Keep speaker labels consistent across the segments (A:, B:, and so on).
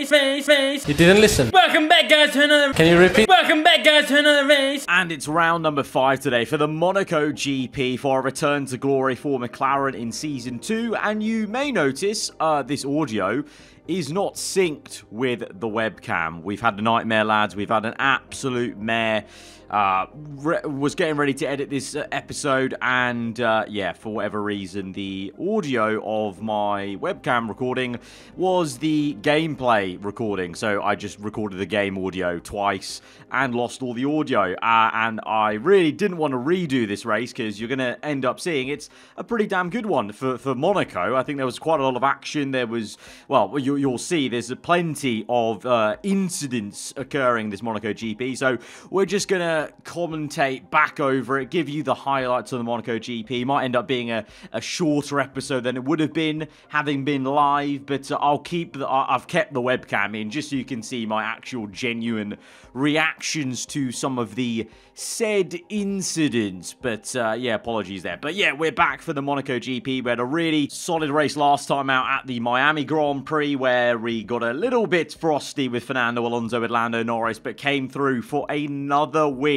A: You didn't listen.
B: Welcome back, guys, to another...
A: Can you repeat?
B: Welcome back, guys, to another race.
C: And it's round number 5 today for the Monaco GP for a return to glory for McLaren in Season 2. And you may notice this audio is not synced with the webcam. We've had a nightmare, lads. We've had an absolute mare. Was getting ready to edit this episode, and yeah, for whatever reason, the audio of my webcam recording was the gameplay recording. So I just recorded the game audio twice and lost all the audio. And I really didn't want to redo this race because you're going to end up seeing it's a pretty damn good one for Monaco. I think there was quite a lot of action. There was, well, you'll see there's plenty of incidents occurring this Monaco GP. So we're just going to commentate back over it, give you the highlights of the Monaco GP. Might end up being a shorter episode than it would have been having been live, but I've kept the webcam in just so you can see my actual genuine reactions to some of the said incidents. But yeah, apologies there. But yeah, we're back for the Monaco GP. We had a really solid race last time out at the Miami Grand Prix where we got a little bit frosty with Fernando Alonso with Lando Norris, but came through for another win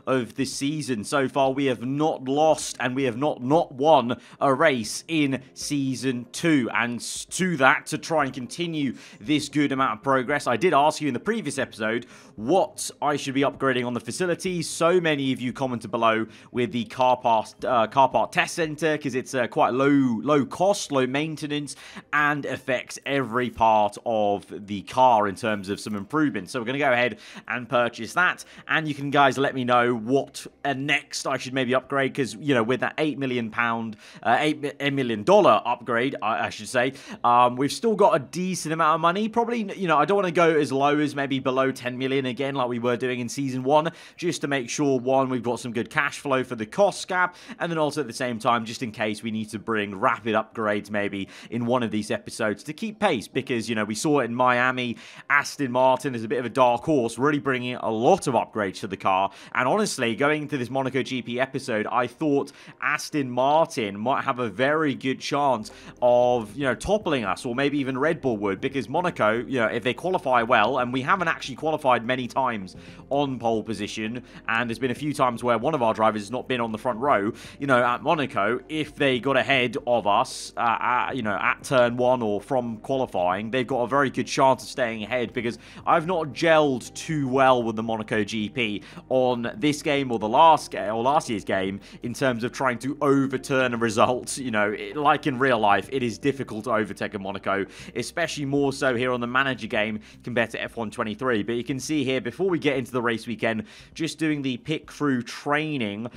C: of the season. So far, we have not lost and we have not won a race in Season 2. And to that, to try and continue this good amount of progress, I did ask you in the previous episode what I should be upgrading on the facilities. So many of you commented below with the car park test center because it's quite low cost, low maintenance, and affects every part of the car in terms of some improvements. So we're going to go ahead and purchase that, and you can guys let me know what next I should maybe upgrade, because you know, with that $8 million upgrade, I should say, we've still got a decent amount of money. Probably, you know, I don't want to go as low as maybe below 10 million again like we were doing in Season 1, just to make sure, one, we've got some good cash flow for the cost cap, and then also at the same time, just in case we need to bring rapid upgrades maybe in one of these episodes to keep pace, because, you know, we saw it in Miami. Aston Martin is a bit of a dark horse, really bringing a lot of upgrades to the car. And honestly, going into this Monaco GP episode, I thought Aston Martin might have a very good chance of, you know, toppling us, or maybe even Red Bull would, because Monaco, you know, if they qualify well, and we haven't actually qualified many times on pole position, and there's been a few times where one of our drivers has not been on the front row, you know, at Monaco, if they got ahead of us, you know, at turn 1 or from qualifying, they've got a very good chance of staying ahead, because I've not gelled too well with the Monaco GP on this game or the last year's game in terms of trying to overturn a result. You know, like in real life, it is difficult to overtake a Monaco, especially more so here on the manager game compared to F1 23. But you can see here, before we get into the race weekend, just doing the pick through training,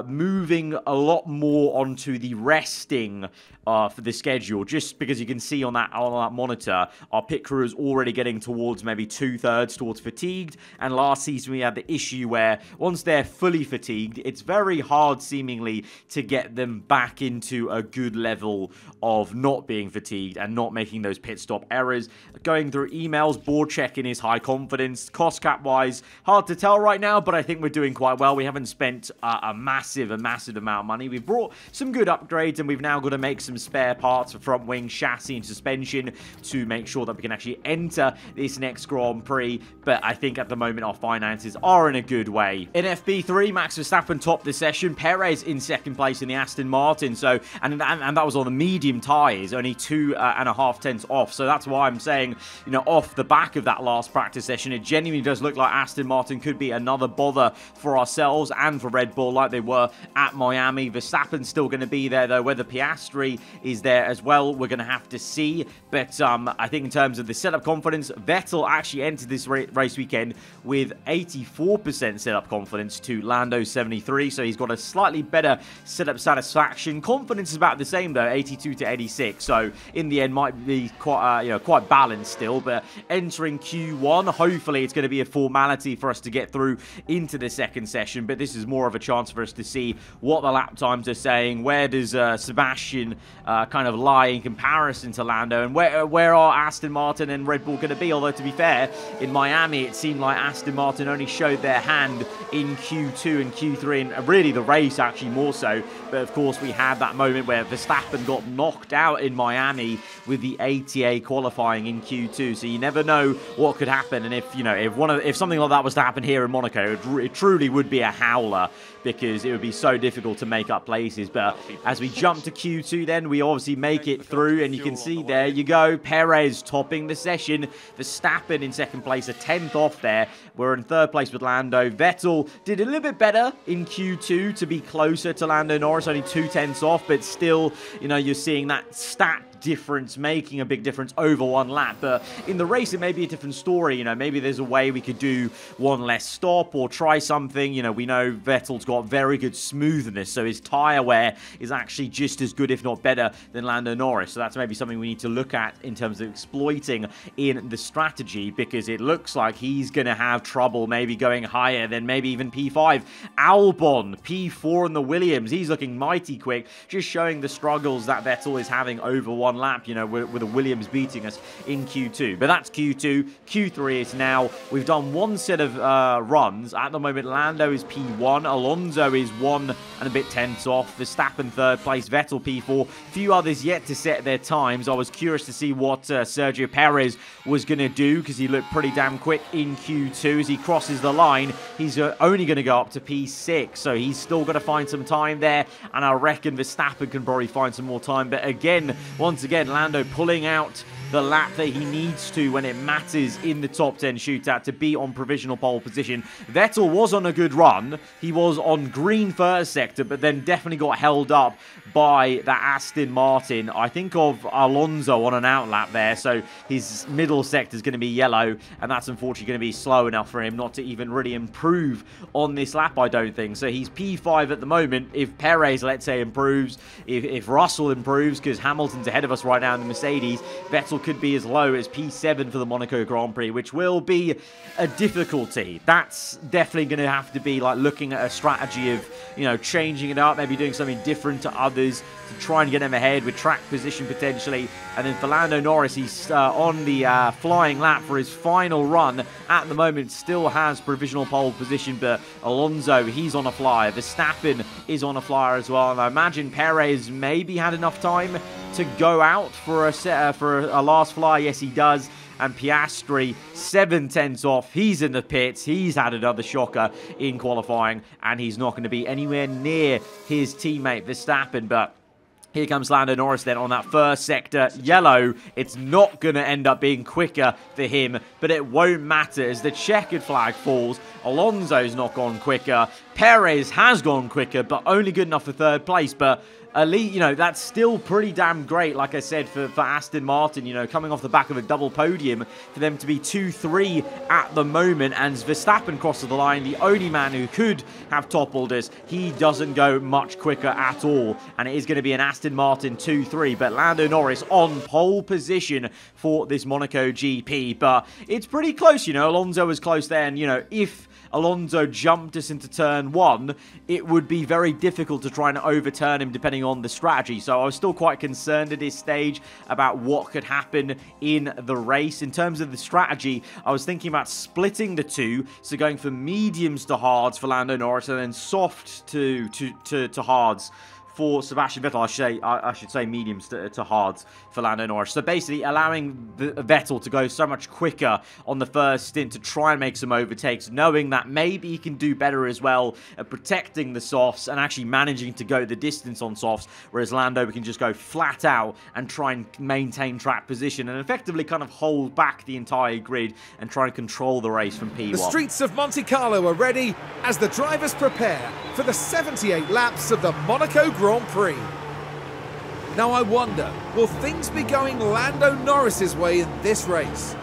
C: moving a lot more onto the resting for the schedule, just because you can see on that monitor, our pit crew is already getting towards maybe 2/3 towards fatigued. And last season we had the issue where once they're fully fatigued, it's very hard seemingly to get them back into a good level of not being fatigued and not making those pit stop errors. Going through emails, board checking is high confidence. Cost cap wise, hard to tell right now, but I think we're doing quite well. We haven't spent a massive amount of money. We've brought some good upgrades, and we've now got to make some spare parts for front wing, chassis, and suspension to make sure that we can actually enter this next Grand Prix. But I think at the moment our finances are in a good way. In FP3, Max Verstappen topped the session. Perez in second place in the Aston Martin. So, and that was on the medium tyres, only 2.5 tenths off. So that's why I'm saying, you know, off the back of that last practice session, it genuinely does look like Aston Martin could be another bother for ourselves and for Red Bull, like they were at Miami. Verstappen's still going to be there, though. Whether Piastri is there as well, we're going to have to see. But I think in terms of the setup confidence, Vettel actually entered this race weekend with 84% setup confidence to Lando's 73, so he's got a slightly better setup satisfaction. Confidence is about the same though, 82 to 86. So in the end, might be quite you know, quite balanced still. But entering Q1, hopefully it's going to be a formality for us to get through into the second session. But this is more of a chance for us to see what the lap times are saying. Where does Sebastian kind of lie in comparison to Lando, and where where are Aston Martin and Red Bull going to be? Although, to be fair, in Miami, it seemed like Aston Martin only showed their hand in Q2 and Q3, and really the race actually more so. But of course, we had that moment where Verstappen got knocked out in Miami with the ATA qualifying in Q2. So you never know what could happen. And if if something like that was to happen here in Monaco, it truly would be a howler, because it would be so difficult to make up places. But as we jump to Q2, then we obviously make it through, and you can see there you go, Perez topping the session, Verstappen in second place, a 10th off there. We're in third place with Lando. Vettel did a little bit better in Q2 to be closer to Lando Norris, only 2/10 off, but still, you're seeing that stat difference making a big difference over one lap. But in the race, it may be a different story. Maybe there's a way we could do one less stop or try something. We know Vettel's got very good smoothness, so his tyre wear is actually just as good, if not better, than Lando Norris. So that's maybe something we need to look at in terms of exploiting in the strategy, because it looks like he's going to have trouble maybe going higher than maybe even P5. Albon, P4 in the Williams. He's looking mighty quick, just showing the struggles that Vettel is having over one lap, with the Williams beating us in Q2. But that's Q2. Q3 is now. We've done one set of runs. At the moment, Lando is P1. Alonso is 1 and a bit tenths off. Verstappen third place. Vettel P4. Few others yet to set their times. I was curious to see what Sergio Perez was going to do, because he looked pretty damn quick in Q2. As he crosses the line, he's only going to go up to P6. So he's still got to find some time there. And I reckon Verstappen can probably find some more time. But again, once again, Lando pulling out the lap that he needs to when it matters in the top 10 shootout to be on provisional pole position. Vettel was on a good run. He was on green first sector, but then definitely got held up by that Aston Martin. I think of Alonso on an outlap there, so his middle sector is going to be yellow, and that's unfortunately going to be slow enough for him not to even really improve on this lap, I don't think. So he's P5 at the moment. If Perez, let's say, improves, if Russell improves, because Hamilton's ahead of us right now in the Mercedes, Vettel could be as low as P7 for the Monaco Grand Prix, which will be a difficulty. That's definitely going to have to be like looking at a strategy of, changing it up, maybe doing something different to others to try and get him ahead with track position potentially. And then for Lando Norris, he's on the flying lap for his final run. At the moment, still has provisional pole position, but Alonso, he's on a flyer. Verstappen is on a flyer as well. And I imagine Perez maybe had enough time to go out for a last fly. Yes, he does. And Piastri, 7/10 off. He's in the pits. He's had another shocker in qualifying, and he's not going to be anywhere near his teammate Verstappen. But here comes Lando Norris then on that first sector. Yellow, it's not going to end up being quicker for him, but it won't matter as the checkered flag falls. Alonso's not gone quicker. Perez has gone quicker, but only good enough for third place. But elite, that's still pretty damn great, like I said, for Aston Martin, coming off the back of a double podium, for them to be 2-3 at the moment. And Verstappen crosses the line, the only man who could have toppled us. He doesn't go much quicker at all, and it is going to be an Aston Martin 2-3. But Lando Norris on pole position for this Monaco GP. But it's pretty close, Alonso was close there, and, if Alonso jumped us into turn 1, it would be very difficult to try and overturn him depending on the strategy. So I was still quite concerned at this stage about what could happen in the race. In terms of the strategy, I was thinking about splitting the two, so going for mediums to hards for Lando Norris and then soft to hards for Sebastian Vettel. I should say mediums to hards for Lando Norris. So basically allowing Vettel to go so much quicker on the first stint to try and make some overtakes, knowing that maybe he can do better as well at protecting the softs and actually managing to go the distance on softs, whereas Lando can just go flat out and try and maintain track position and effectively kind of hold back the entire grid and try and control the race from P1.
D: The streets of Monte Carlo are ready as the drivers prepare for the 78 laps of the Monaco Grand Prix. Now I wonder, will things be going Lando Norris's way in this race?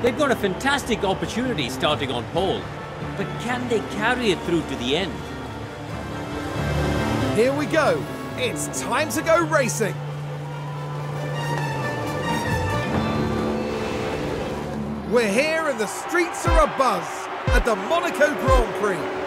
B: They've got a fantastic opportunity starting on pole, but can they carry it through to the end?
D: Here we go. It's time to go racing. We're here and the streets are abuzz at the Monaco Grand Prix.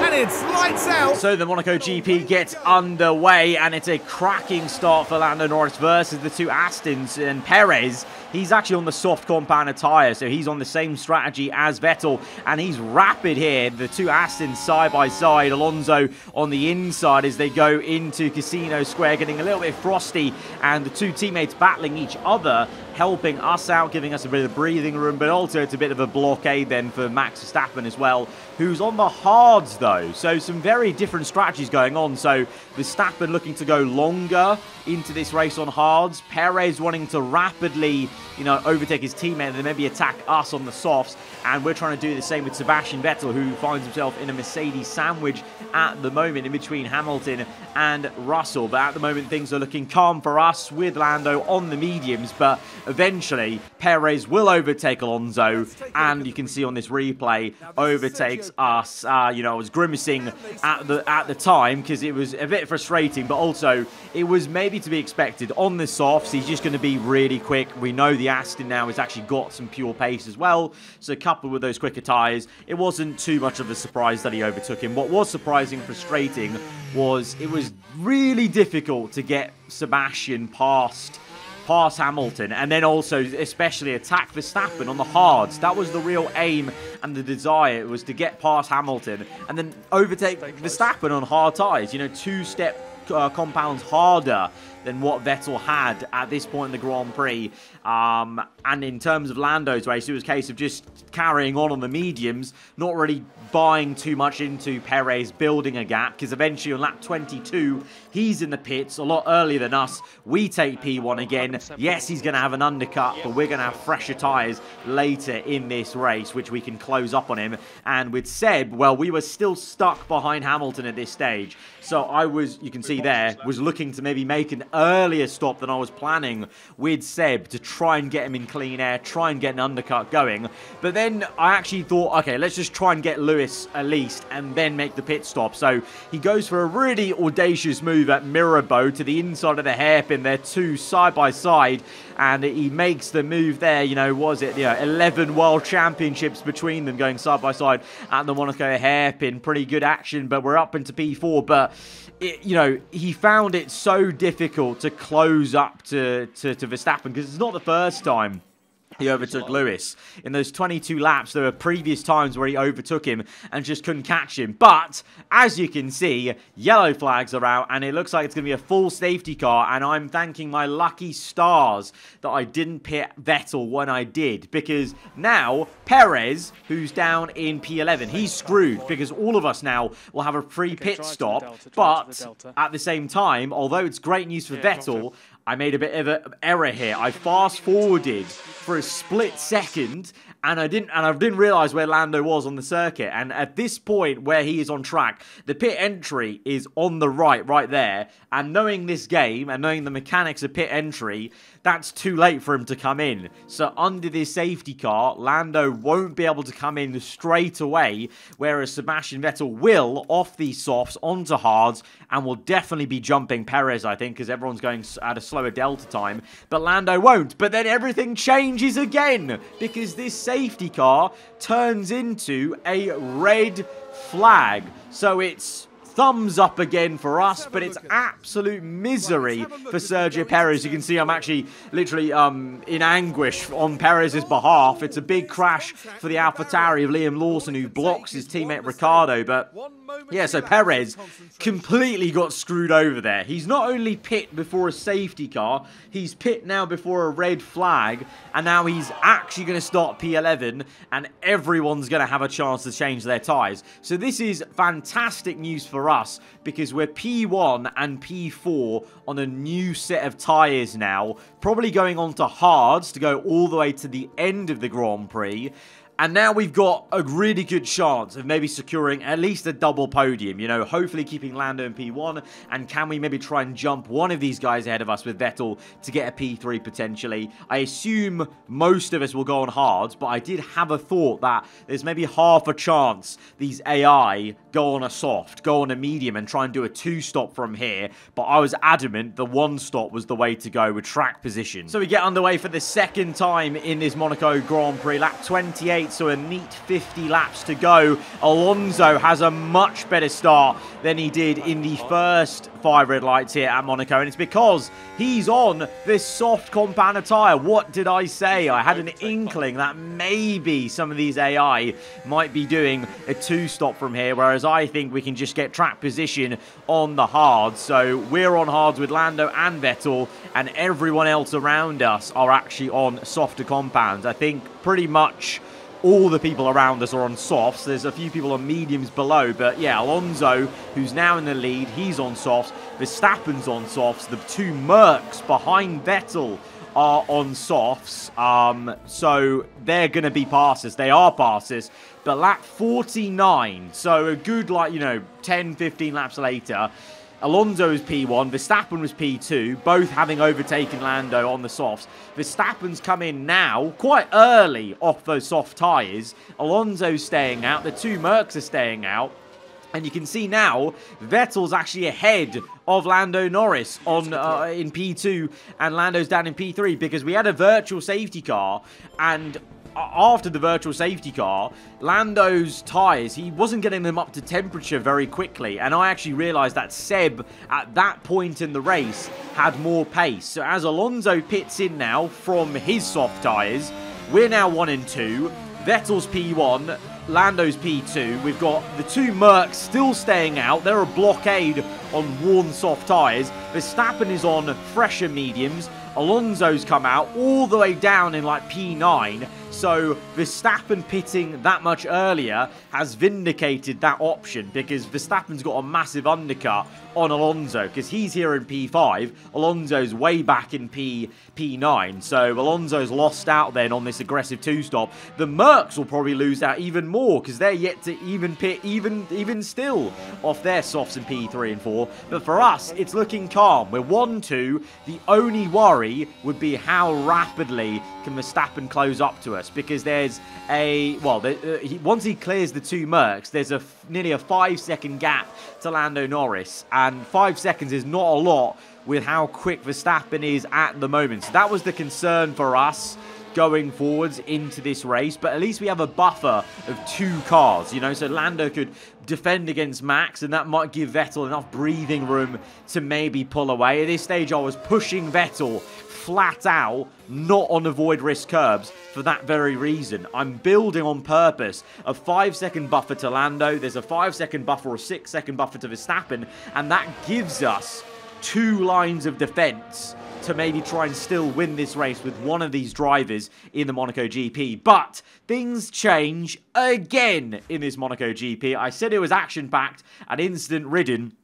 D: And It's lights out.
C: So the Monaco GP gets underway, and it's a cracking start for Lando Norris versus the two Astons. And Perez, he's actually on the soft compound tyre, so he's on the same strategy as Vettel, and he's rapid here. The two Astons side by side, Alonso on the inside as they go into Casino Square, getting a little bit frosty, and the two teammates battling each other, helping us out, giving us a bit of breathing room, but also it's a bit of a blockade then for Max Verstappen as well, who's on the hards though. So some very different strategies going on. So Verstappen looking to go longer into this race on hards, Perez wanting to rapidly, you know, overtake his teammate and then maybe attack us on the softs, and we're trying to do the same with Sebastian Vettel, who finds himself in a Mercedes sandwich at the moment in between Hamilton and Russell. But at the moment things are looking calm for us with Lando on the mediums, but eventually Perez will overtake Alonso, and you can see on this replay overtakes us. You know, I was grimacing at the time because it was a bit frustrating, but also it was maybe to be expected. On the softs, he's just going to be really quick. We know the Aston now has actually got some pure pace as well, so coupled with those quicker tyres, it wasn't too much of a surprise that he overtook him. What was surprising, frustrating, was it was really difficult to get Sebastian past Hamilton, and then also especially attack Verstappen on the hards. That was the real aim and the desire, was to get past Hamilton and then overtake Verstappen on hard tyres. You know, two-step compounds harder than what Vettel had at this point in the Grand Prix. And in terms of Lando's race, it was a case of just carrying on the mediums, not really buying too much into Perez building a gap, because eventually on lap 22, he's in the pits a lot earlier than us. We take P1 again. Yes, he's going to have an undercut, but we're going to have fresher tyres later in this race, which we can close up on him. And with Seb, well, we were still stuck behind Hamilton at this stage. So I was, you can see there, was looking to maybe make an earlier stop than I was planning with Seb to try and get him in clean air, try and get an undercut going. But then I actually thought, okay, let's just try and get Lewis at least and then make the pit stop. So he goes for a really audacious move at Mirabeau to the inside of the hairpin. They're two side by side, and he makes the move there. You know, was it, 11 world championships between them going side by side at the Monaco hairpin. Pretty good action, but we're up into P4. But he found it so difficult to close up to Verstappen, because it's not the first time he overtook Lewis. In those 22 laps, there were previous times where he overtook him and just couldn't catch him. But, as you can see, yellow flags are out, and it looks like it's going to be a full safety car, and I'm thanking my lucky stars that I didn't pit Vettel when I did, because now, Perez, who's down in P11, he's screwed, because all of us now will have a free pit stop, but at the same time, although it's great news for Vettel, I made a bit of an error here. I fast forwarded for a split second, and I didn't realize where Lando was on the circuit. And at this point where he is on track, the pit entry is on the right there. And knowing this game and knowing the mechanics of pit entry, that's too late for him to come in. So under this safety car, Lando won't be able to come in straight away, whereas Sebastian Vettel will off these softs onto hards and will definitely be jumping Perez, I think, because everyone's going at a slower delta time. But Lando won't. But then everything changes again, because this safety car turns into a red flag. So it's thumbs up again for us, but it's absolute misery for Sergio Perez. You can see I'm actually literally in anguish on Perez's behalf. It's a big crash for the AlphaTauri of Liam Lawson, who blocks his teammate Ricciardo. But yeah, so Perez completely got screwed over there. He's not only pit before a safety car, he's pit now before a red flag, and now he's actually going to start P11, and everyone's going to have a chance to change their tyres. So this is fantastic news for us, because we're P1 and P4 on a new set of tyres now, probably going on to hards to go all the way to the end of the Grand Prix. And now we've got a really good chance of maybe securing at least a double podium, hopefully keeping Lando in P1. And can we maybe try and jump one of these guys ahead of us with Vettel to get a P3 potentially? I assume most of us will go on hards, but I did have a thought that there's maybe half a chance these AI go on a soft, go on a medium and try and do a two-stop from here. But I was adamant the one-stop was the way to go with track position. So we get underway for the second time in this Monaco Grand Prix. Lap 28 lights, so a neat 50 laps to go. Alonso has a much better start than he did in the first 5 red lights here at Monaco, and it's because he's on this soft compound tyre. What did I say? I had an inkling that maybe some of these AI might be doing a 2-stop from here, whereas I think we can just get track position on the hards. So we're on hards with Lando and Vettel, and everyone else around us are actually on softer compounds. I think pretty much all the people around us are on softs. There's a few people on mediums below, but yeah, Alonso, who's now in the lead, he's on softs. Verstappen's on softs. The 2 Mercs behind Vettel are on softs. So they're going to be passes. They are passes. But lap 49, so a good, 10, 15 laps later, Alonso was P1, Verstappen was P2, both having overtaken Lando on the softs. Verstappen's come in now, quite early off those soft tyres. Alonso's staying out, the 2 Mercs are staying out. And you can see now, Vettel's actually ahead of Lando Norris on in P2, and Lando's down in P3, because we had a virtual safety car, and after the virtual safety car, Lando's tyres, he wasn't getting them up to temperature very quickly, and I actually realised that Seb, at that point in the race, had more pace. So as Alonso pits in now from his soft tyres, we're now 1 and 2, Vettel's P1, Lando's P2, we've got the 2 Mercs still staying out, they're a blockade on worn soft tyres, Verstappen is on fresher mediums, Alonso's come out all the way down in P9, so Verstappen pitting that much earlier has vindicated that option, because Verstappen's got a massive undercut on Alonso, because he's here in P5, Alonso's way back in P9, so Alonso's lost out then on this aggressive 2-stop. The Mercs will probably lose out even more, because they're yet to even pit even still off their softs in P3 and 4, but for us, it's looking calm. We're 1-2, the only worry would be how rapidly can Verstappen close up to us, because there's once he clears the 2 Mercs, there's nearly a 5-second gap to Lando Norris, and 5 seconds is not a lot with how quick Verstappen is at the moment. So that was the concern for us going forwards into this race, but at least we have a buffer of 2 cars, so Lando could defend against Max, and that might give Vettel enough breathing room to maybe pull away. At this stage, I was pushing Vettel flat out, not on avoid risk curbs, for that very reason. I'm building on purpose a 5-second buffer to Lando, there's a 5-second buffer or 6-second buffer to Verstappen, and that gives us 2 lines of defense to maybe try and still win this race with one of these drivers in the Monaco GP. But things change again in this Monaco GP. I said it was action-packed and incident-ridden.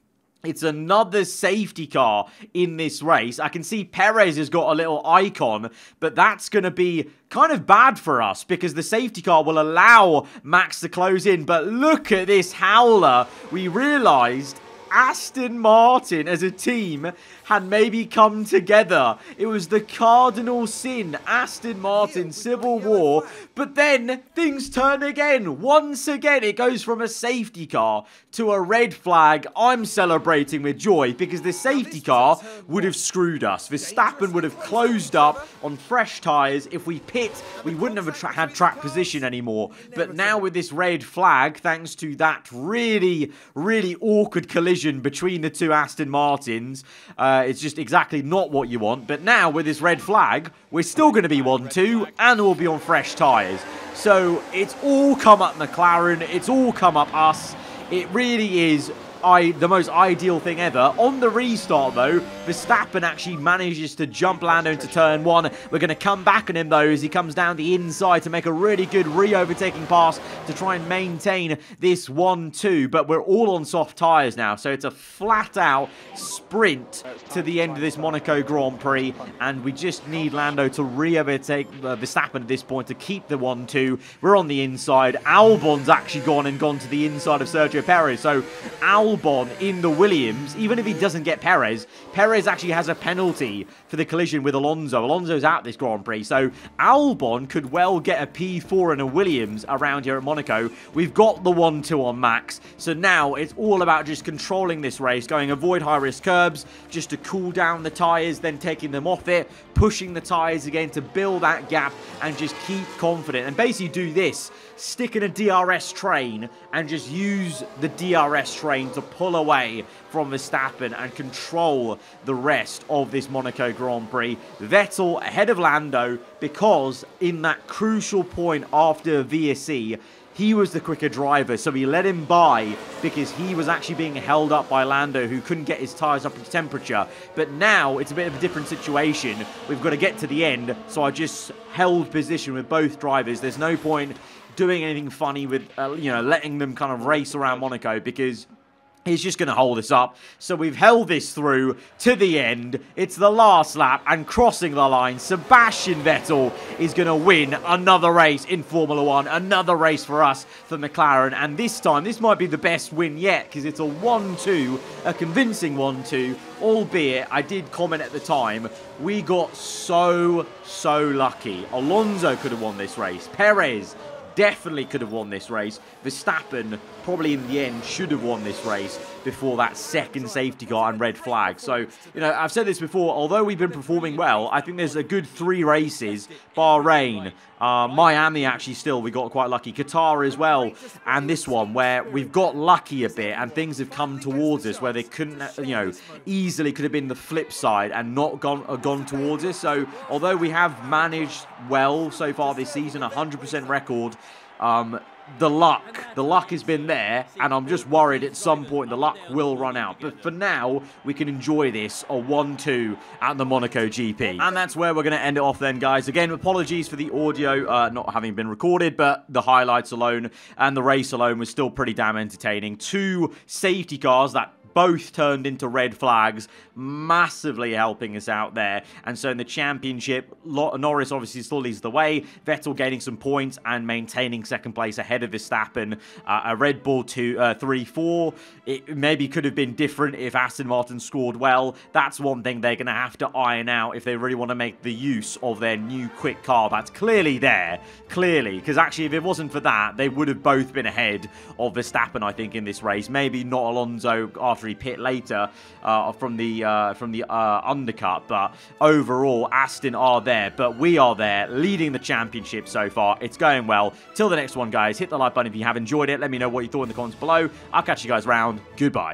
C: It's another safety car in this race. I can see Perez has got a little icon, but that's going to be kind of bad for us, because the safety car will allow Max to close in. But look at this howler. We realised Aston Martin as a team had maybe come together. It was the cardinal sin, Aston Martin civil war, but then things turn again. Once again, it goes from a safety car to a red flag. I'm celebrating with joy, because the safety car would have screwed us. Verstappen would have closed up on fresh tyres. If we pit, we wouldn't have had track position anymore. But now with this red flag, thanks to that really, really awkward collision between the 2 Aston Martins, it's just exactly not what you want. But now with this red flag, we're still going to be 1-2, and we'll be on fresh tyres. So it's all come up McLaren, it's all come up us. It really is the most ideal thing ever. On the restart, though, Verstappen actually manages to jump Lando into turn 1. We're going to come back on him, though, as he comes down the inside to make a really good re-overtaking pass to try and maintain this 1-2. But we're all on soft tyres now, so it's a flat-out sprint to the end of this Monaco Grand Prix, and we just need Lando to re-overtake Verstappen at this point to keep the 1-2. We're on the inside. Albon's actually gone to the inside of Sergio Perez, so Albon Albon in the Williams, even if he doesn't get Perez, Perez actually has a penalty for the collision with Alonso. Alonso's out this Grand Prix, so Albon could well get a P4 and a Williams around here at Monaco. We've got the 1-2 on Max, so now it's all about just controlling this race, going avoid high-risk curbs, just to cool down the tyres, then taking them off it, pushing the tyres again to build that gap and just keep confident. And basically do this, stick in a DRS train and just use the DRS train to pull away from Verstappen and control the rest of this Monaco Grand Prix. Vettel ahead of Lando because in that crucial point after VSC, he was the quicker driver, so he let him by because he was actually being held up by Lando, who couldn't get his tyres up to temperature. But now it's a bit of a different situation. We've got to get to the end, so I just held position with both drivers. There's no point doing anything funny with, letting them kind of race around Monaco because he's just going to hold us up. So we've held this through to the end. It's the last lap and crossing the line. Sebastian Vettel is going to win another race in Formula 1. Another race for us, for McLaren. And this time, this might be the best win yet because it's a 1-2, a convincing 1-2. Albeit, I did comment at the time, we got so lucky. Alonso could have won this race. Perez definitely could have won this race. Verstappen probably in the end should have won this race before that second safety car and red flag. So, I've said this before, although we've been performing well, I think there's a good 3 races, Bahrain, Miami actually still, we got quite lucky, Qatar as well, and this one where we've got lucky a bit and things have come towards us where they couldn't, easily could have been the flip side and not gone towards us. So, although we have managed well so far this season, 100% record, the luck has been there, and I'm just worried at some point the luck will run out. But for now, we can enjoy this, a 1-2 at the Monaco GP. And that's where we're going to end it off then, guys. Again, apologies for the audio not having been recorded, but the highlights alone and the race alone was still pretty damn entertaining. 2 safety cars that both turned into red flags, massively helping us out there. And so in the championship, Norris obviously still leads the way. Vettel gaining some points and maintaining second place ahead of Verstappen. A Red Bull 3-4. It maybe could have been different if Aston Martin scored well. That's one thing they're going to have to iron out if they really want to make the use of their new quick car. That's clearly there. Clearly. Because actually, if it wasn't for that, they would have both been ahead of Verstappen, I think, in this race. Maybe not Alonso after he pit later from the undercut, but overall Aston are there, but we are there leading the championship so far. It's going well. Till the next one, guys, hit the like button if you have enjoyed it. Let me know what you thought in the comments below. I'll catch you guys around. Goodbye.